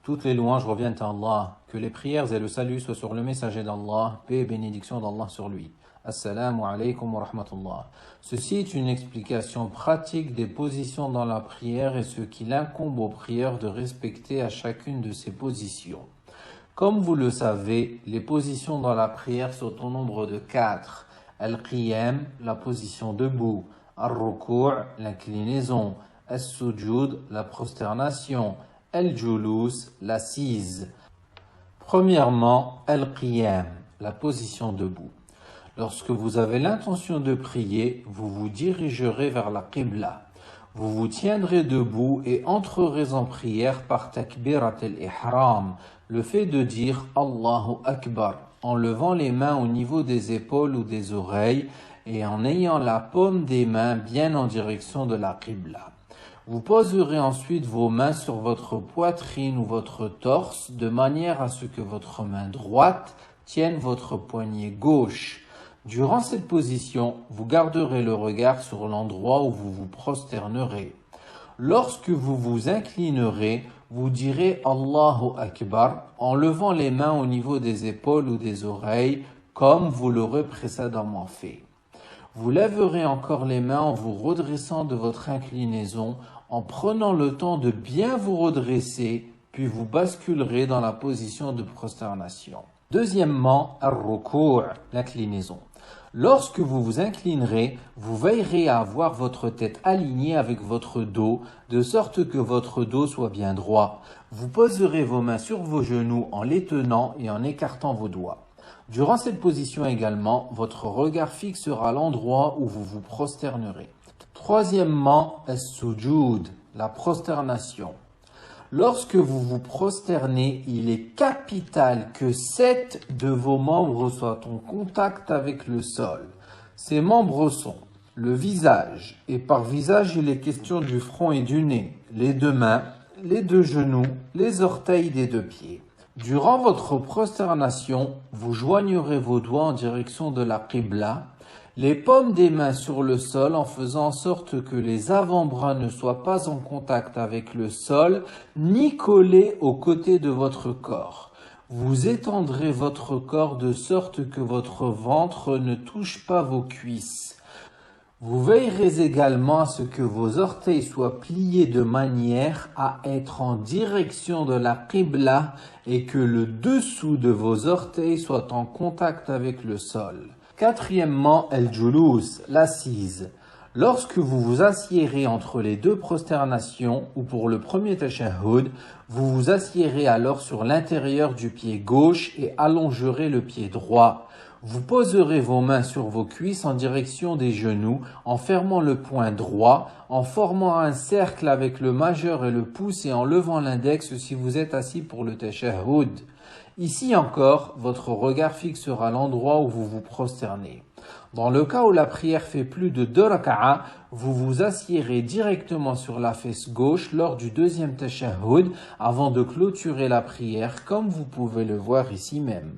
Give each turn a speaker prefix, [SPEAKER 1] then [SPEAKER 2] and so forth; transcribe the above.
[SPEAKER 1] Toutes les louanges reviennent à Allah. Que les prières et le salut soient sur le messager d'Allah, paix et bénédiction d'Allah sur lui. Assalamu alaikum wa rahmatullah. Ceci est une explication pratique des positions dans la prière et ce qu'il incombe aux prières de respecter à chacune de ces positions. Comme vous le savez, les positions dans la prière sont au nombre de 4. Al-Qiyam, la position debout. Al-Ruku', l'inclinaison. Al-Sujud, la prosternation. Al-Julus, l'assise. Premièrement, Al-Qiyam, la position debout. Lorsque vous avez l'intention de prier, vous vous dirigerez vers la Qibla. Vous vous tiendrez debout et entrerez en prière par takbirat al-ihram, le fait de dire Allahu Akbar, en levant les mains au niveau des épaules ou des oreilles et en ayant la paume des mains bien en direction de la Qibla. Vous poserez ensuite vos mains sur votre poitrine ou votre torse de manière à ce que votre main droite tienne votre poignet gauche. Durant cette position, vous garderez le regard sur l'endroit où vous vous prosternerez. Lorsque vous vous inclinerez, vous direz Allahu Akbar en levant les mains au niveau des épaules ou des oreilles comme vous l'aurez précédemment fait. Vous lèverez encore les mains en vous redressant de votre inclinaison, en prenant le temps de bien vous redresser, puis vous basculerez dans la position de prosternation. Deuxièmement, Ar-Ruku', l'inclinaison. Lorsque vous vous inclinerez, vous veillerez à avoir votre tête alignée avec votre dos, de sorte que votre dos soit bien droit. Vous poserez vos mains sur vos genoux en les tenant et en écartant vos doigts. Durant cette position également, votre regard fixera l'endroit où vous vous prosternerez. Troisièmement, As-Sujud, la prosternation. Lorsque vous vous prosternez, il est capital que 7 de vos membres soient en contact avec le sol. Ces membres sont le visage, et par visage il est question du front et du nez, les 2 mains, les 2 genoux, les orteils des 2 pieds. Durant votre prosternation, vous joignerez vos doigts en direction de la Qibla, les paumes des mains sur le sol en faisant en sorte que les avant-bras ne soient pas en contact avec le sol, ni collés aux côtés de votre corps. Vous étendrez votre corps de sorte que votre ventre ne touche pas vos cuisses. Vous veillerez également à ce que vos orteils soient pliés de manière à être en direction de la Qibla et que le dessous de vos orteils soit en contact avec le sol. Quatrièmement, Al-Julus, l'assise. Lorsque vous vous assiérez entre les 2 prosternations ou pour le premier tashahhud, vous vous assiérez alors sur l'intérieur du pied gauche et allongerez le pied droit. Vous poserez vos mains sur vos cuisses en direction des genoux, en fermant le poing droit, en formant un cercle avec le majeur et le pouce et en levant l'index si vous êtes assis pour le tashahhud. Ici encore, votre regard fixera l'endroit où vous vous prosternez. Dans le cas où la prière fait plus de 2 raka'a, vous vous assiérez directement sur la fesse gauche lors du 2e tashahhud avant de clôturer la prière comme vous pouvez le voir ici même.